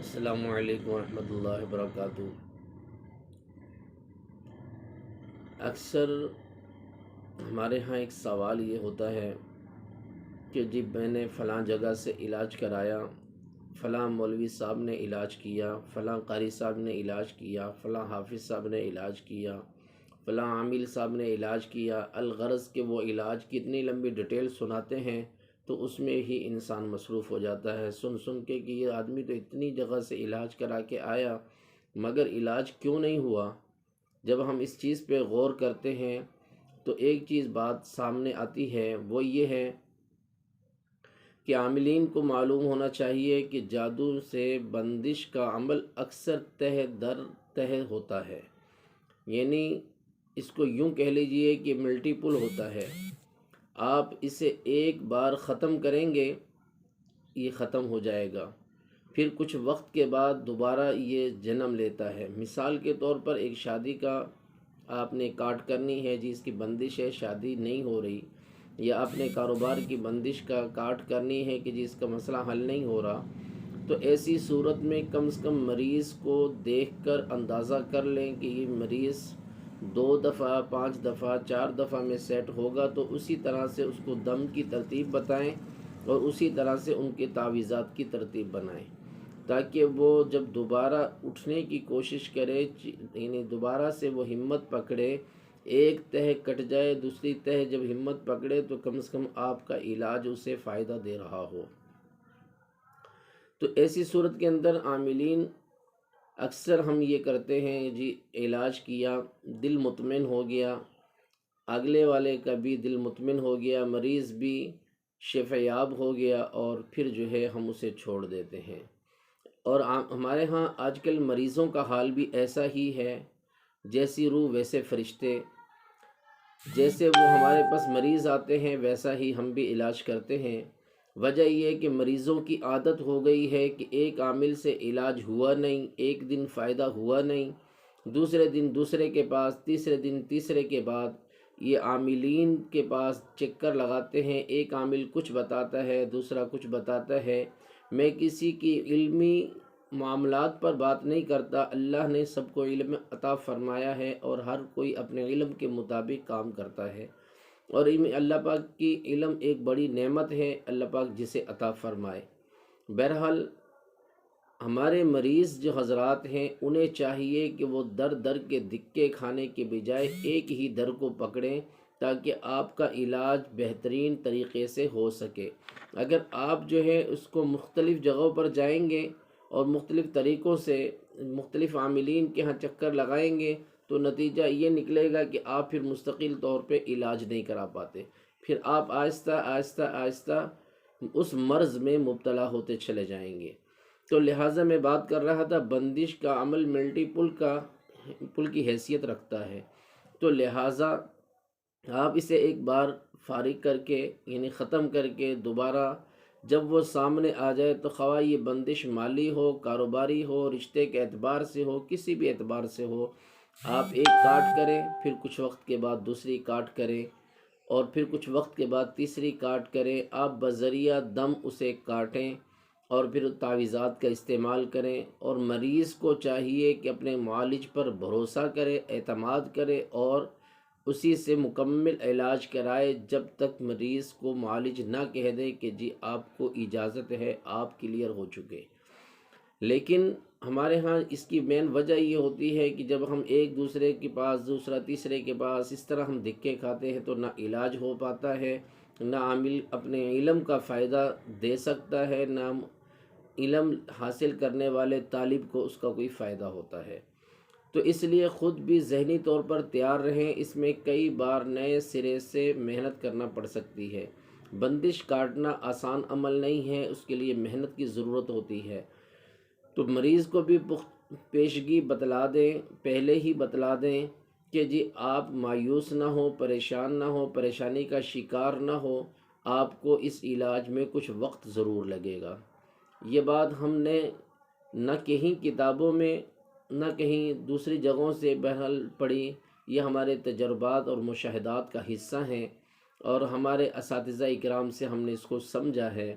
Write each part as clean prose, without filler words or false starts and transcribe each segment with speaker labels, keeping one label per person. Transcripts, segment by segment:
Speaker 1: السلام علیکم ورحمۃ اللہ وبرکاتہ۔ اکثر ہمارے ہاں ایک سوال یہ ہوتا ہے کہ جی میں نے فلاں جگہ سے علاج کرایا، فلاں مولوی صاحب نے علاج کیا، فلاں قاری صاحب نے علاج کیا، فلاں حافظ صاحب نے علاج کیا، فلاں عامل صاحب نے علاج کیا، الغرض کہ وہ علاج کی اتنی لمبی ڈیٹیل سناتے ہیں تو اس میں ہی انسان مصروف ہو جاتا ہے سن کے کہ یہ آدمی تو اتنی جگہ سے علاج کرا کے آیا مگر علاج کیوں نہیں ہوا۔ جب ہم اس چیز پہ غور کرتے ہیں تو ایک چیز بات سامنے آتی ہے، وہ یہ ہے کہ عاملین کو معلوم ہونا چاہیے کہ جادو سے بندش کا عمل اکثر تہ در تہ ہوتا ہے، یعنی اس کو یوں کہہ لیجئے کہ ملٹیپل ہوتا ہے۔ آپ اسے ایک بار ختم کریں گے یہ ختم ہو جائے گا، پھر کچھ وقت کے بعد دوبارہ یہ جنم لیتا ہے۔ مثال کے طور پر ایک شادی کا آپ نے کاٹ کرنی ہے جس کی بندش ہے، شادی نہیں ہو رہی، یا اپنے کاروبار کی بندش کا کاٹ کرنی ہے کہ جس کا مسئلہ حل نہیں ہو رہا، تو ایسی صورت میں کم سے کم مریض کو دیکھ کر اندازہ کر لیں کہ یہ مریض 2 دفعہ 5 دفعہ 4 دفعہ میں سیٹ ہوگا، تو اسی طرح سے اس کو دم کی ترتیب بتائیں اور اسی طرح سے ان کے تعویذات کی ترتیب بنائیں، تاکہ وہ جب دوبارہ اٹھنے کی کوشش کرے، یعنی دوبارہ سے وہ ہمت پکڑے، ایک تہ کٹ جائے دوسری تہ جب ہمت پکڑے تو کم سے کم آپ کا علاج اسے فائدہ دے رہا ہو۔ تو ایسی صورت کے اندر عاملین اکثر ہم یہ کرتے ہیں جی علاج کیا، دل مطمئن ہو گیا، اگلے والے کا بھی دل مطمئن ہو گیا، مریض بھی شفا یاب ہو گیا، اور پھر جو ہے ہم اسے چھوڑ دیتے ہیں۔ اور ہمارے ہاں آج کل مریضوں کا حال بھی ایسا ہی ہے، جیسی روح ویسے فرشتے، جیسے وہ ہمارے پاس مریض آتے ہیں ویسا ہی ہم بھی علاج کرتے ہیں۔ وجہ یہ ہے کہ مریضوں کی عادت ہو گئی ہے کہ ایک عامل سے علاج ہوا نہیں، ایک دن فائدہ ہوا نہیں، دوسرے دن دوسرے کے پاس، تیسرے دن تیسرے کے بعد یہ عاملین کے پاس چکر لگاتے ہیں، ایک عامل کچھ بتاتا ہے دوسرا کچھ بتاتا ہے۔ میں کسی کی علمی معاملات پر بات نہیں کرتا، اللہ نے سب کو علم عطا فرمایا ہے اور ہر کوئی اپنے علم کے مطابق کام کرتا ہے، اور اللہ پاک کی علم ایک بڑی نعمت ہے، اللہ پاک جسے عطا فرمائے۔ بہرحال ہمارے مریض جو حضرات ہیں انہیں چاہیے کہ وہ در در کے دکے کھانے کے بجائے ایک ہی در کو پکڑیں تاکہ آپ کا علاج بہترین طریقے سے ہو سکے۔ اگر آپ جو ہے اس کو مختلف جگہوں پر جائیں گے اور مختلف طریقوں سے مختلف عاملین کے ہاں چکر لگائیں گے تو نتیجہ یہ نکلے گا کہ آپ پھر مستقل طور پہ علاج نہیں کرا پاتے، پھر آپ آہستہ آہستہ آہستہ اس مرض میں مبتلا ہوتے چلے جائیں گے۔ تو لہٰذا میں بات کر رہا تھا بندش کا عمل ملٹیپل پل کی حیثیت رکھتا ہے، تو لہٰذا آپ اسے ایک بار فارغ کر کے یعنی ختم کر کے دوبارہ جب وہ سامنے آ جائے تو خواہ یہ بندش مالی ہو، کاروباری ہو، رشتے کے اعتبار سے ہو، کسی بھی اعتبار سے ہو، آپ ایک کاٹ کریں، پھر کچھ وقت کے بعد دوسری کاٹ کریں، اور پھر کچھ وقت کے بعد تیسری کاٹ کریں۔ آپ بذریعہ دم اسے کاٹیں اور پھر تعویذات کا استعمال کریں، اور مریض کو چاہیے کہ اپنے معالج پر بھروسہ کرے، اعتماد کرے اور اسی سے مکمل علاج کرائے جب تک مریض کو معالج نہ کہہ دے کہ جی آپ کو اجازت ہے، آپ کلیئر ہو چکے۔ لیکن ہمارے ہاں اس کی مین وجہ یہ ہوتی ہے کہ جب ہم ایک دوسرے کے پاس، دوسرا تیسرے کے پاس اس طرح ہم دھکے کھاتے ہیں تو نہ علاج ہو پاتا ہے، نہ عامل اپنے علم کا فائدہ دے سکتا ہے، نہ علم حاصل کرنے والے طالب کو اس کا کوئی فائدہ ہوتا ہے۔ تو اس لیے خود بھی ذہنی طور پر تیار رہیں، اس میں کئی بار نئے سرے سے محنت کرنا پڑ سکتی ہے۔ بندش کاٹنا آسان عمل نہیں ہے، اس کے لیے محنت کی ضرورت ہوتی ہے۔ تو مریض کو بھی پیشگی بتلا دیں، پہلے ہی بتلا دیں کہ جی آپ مایوس نہ ہو، پریشان نہ ہو، پریشانی کا شکار نہ ہو، آپ کو اس علاج میں کچھ وقت ضرور لگے گا۔ یہ بات ہم نے نہ کہیں کتابوں میں نہ کہیں دوسری جگہوں سے بہرحال پڑھی، یہ ہمارے تجربات اور مشاہدات کا حصہ ہیں، اور ہمارے اساتذہ اکرام سے ہم نے اس کو سمجھا ہے۔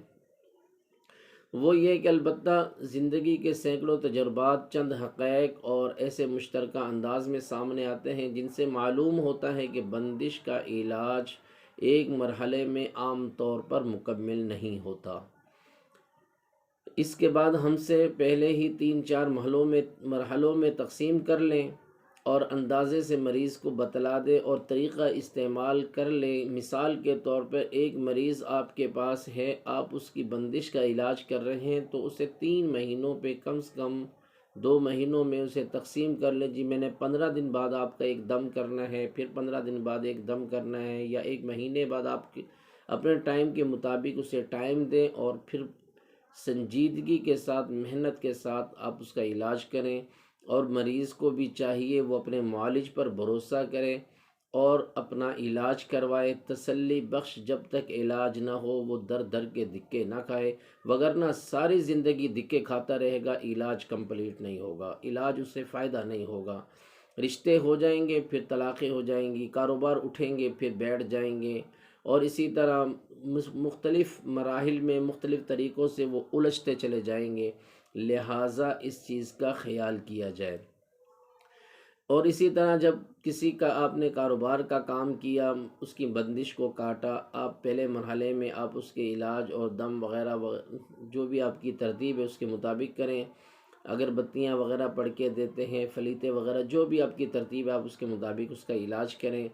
Speaker 1: وہ یہ کہ البتہ زندگی کے سینکڑوں تجربات چند حقائق اور ایسے مشترکہ انداز میں سامنے آتے ہیں جن سے معلوم ہوتا ہے کہ بندش کا علاج ایک مرحلے میں عام طور پر مکمل نہیں ہوتا۔ اس کے بعد ہم سے پہلے ہی 3-4 مرحلوں میں تقسیم کر لیں اور اندازے سے مریض کو بتلا دیں اور طریقہ استعمال کر لیں۔ مثال کے طور پر ایک مریض آپ کے پاس ہے، آپ اس کی بندش کا علاج کر رہے ہیں تو اسے 3 مہینوں پہ کم سے کم 2 مہینوں میں اسے تقسیم کر لیں۔ جی میں نے 15 دن بعد آپ کا ایک دم کرنا ہے، پھر 15 دن بعد ایک دم کرنا ہے، یا 1 مہینے بعد آپ اپنے ٹائم کے مطابق اسے ٹائم دیں اور پھر سنجیدگی کے ساتھ محنت کے ساتھ آپ اس کا علاج کریں۔ اور مریض کو بھی چاہیے وہ اپنے معالج پر بھروسہ کرے اور اپنا علاج کروائے، تسلی بخش۔ جب تک علاج نہ ہو وہ در در کے دھکے نہ کھائے، وگرنہ ساری زندگی دھکے کھاتا رہے گا، علاج کمپلیٹ نہیں ہوگا، علاج اس سے فائدہ نہیں ہوگا۔ رشتے ہو جائیں گے، پھر طلاقیں ہو جائیں گی، کاروبار اٹھیں گے، پھر بیٹھ جائیں گے، اور اسی طرح مختلف مراحل میں مختلف طریقوں سے وہ الجھتے چلے جائیں گے۔ لہٰذا اس چیز کا خیال کیا جائے۔ اور اسی طرح جب کسی کا آپ نے کاروبار کا کام کیا، اس کی بندش کو کاٹا، آپ پہلے مرحلے میں آپ اس کے علاج اور دم وغیرہ جو بھی آپ کی ترتیب ہے اس کے مطابق کریں۔ اگر بتیاں وغیرہ پڑھ کے دیتے ہیں، فلیتے وغیرہ جو بھی آپ کی ترتیب ہے آپ اس کے مطابق اس کا علاج کریں،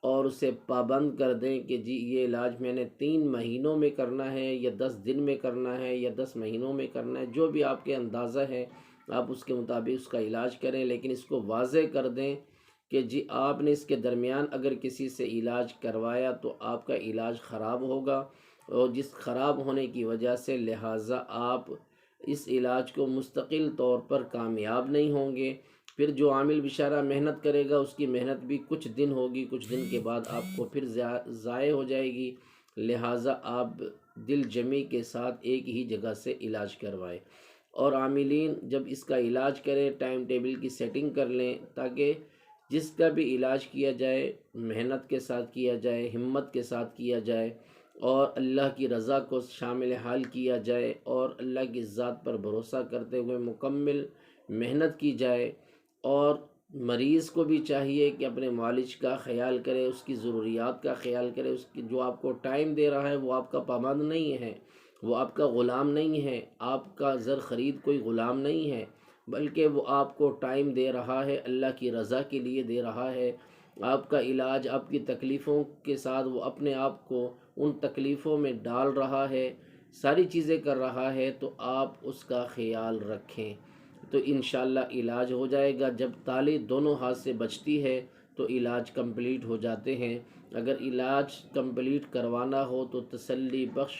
Speaker 1: اور اسے پابند کر دیں کہ جی یہ علاج میں نے 3 مہینوں میں کرنا ہے، یا 10 دن میں کرنا ہے، یا 10 مہینوں میں کرنا ہے، جو بھی آپ کے اندازہ ہے آپ اس کے مطابق اس کا علاج کریں۔ لیکن اس کو واضح کر دیں کہ جی آپ نے اس کے درمیان اگر کسی سے علاج کروایا تو آپ کا علاج خراب ہوگا، اور جس خراب ہونے کی وجہ سے لہٰذا آپ اس علاج کو مستقل طور پر کامیاب نہیں ہوں گے۔ پھر جو عامل بیچارہ محنت کرے گا اس کی محنت بھی کچھ دن ہوگی، کچھ دن کے بعد آپ کو پھر ضائع ہو جائے گی۔ لہٰذا آپ دل جمی کے ساتھ ایک ہی جگہ سے علاج کروائیں، اور عاملین جب اس کا علاج کریں ٹائم ٹیبل کی سیٹنگ کر لیں، تاکہ جس کا بھی علاج کیا جائے محنت کے ساتھ کیا جائے، ہمت کے ساتھ کیا جائے، اور اللہ کی رضا کو شامل حال کیا جائے، اور اللہ کی ذات پر بھروسہ کرتے ہوئے مکمل محنت کی جائے۔ اور مریض کو بھی چاہیے کہ اپنے معالج کا خیال کرے، اس کی ضروریات کا خیال کرے، اس کی جو آپ کو ٹائم دے رہا ہے وہ آپ کا پابند نہیں ہے، وہ آپ کا غلام نہیں ہے، آپ کا زر خرید کوئی غلام نہیں ہے، بلکہ وہ آپ کو ٹائم دے رہا ہے، اللہ کی رضا کے لیے دے رہا ہے۔ آپ کا علاج آپ کی تکلیفوں کے ساتھ وہ اپنے آپ کو ان تکلیفوں میں ڈال رہا ہے، ساری چیزیں کر رہا ہے، تو آپ اس کا خیال رکھیں تو انشاءاللہ علاج ہو جائے گا۔ جب تالی دونوں ہاتھ سے بچتی ہے تو علاج کمپلیٹ ہو جاتے ہیں۔ اگر علاج کمپلیٹ کروانا ہو تو تسلی بخش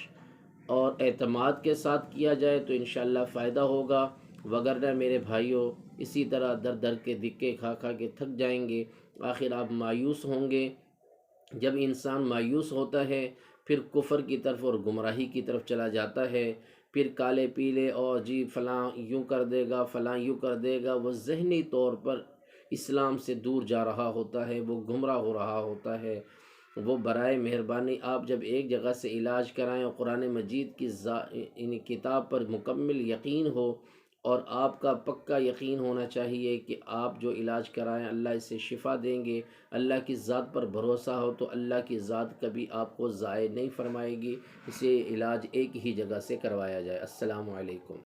Speaker 1: اور اعتماد کے ساتھ کیا جائے تو انشاءاللہ فائدہ ہوگا، وگرنہ میرے بھائیوں اسی طرح در در کے دھکے کھا کھا کے تھک جائیں گے، آخر آپ مایوس ہوں گے۔ جب انسان مایوس ہوتا ہے پھر کفر کی طرف اور گمراہی کی طرف چلا جاتا ہے، پھر کالے پیلے اور جی فلاں یوں کر دے گا، فلاں یوں کر دے گا، وہ ذہنی طور پر اسلام سے دور جا رہا ہوتا ہے، وہ گمراہ ہو رہا ہوتا ہے۔ وہ برائے مہربانی آپ جب ایک جگہ سے علاج کرائیں اور قرآن مجید کی کتاب پر مکمل یقین ہو، اور آپ کا پکا یقین ہونا چاہیے کہ آپ جو علاج کرائیں اللہ اس سے شفا دیں گے، اللہ کی ذات پر بھروسہ ہو تو اللہ کی ذات کبھی آپ کو ضائع نہیں فرمائے گی۔ اسے علاج ایک ہی جگہ سے کروایا جائے۔ السلام علیکم۔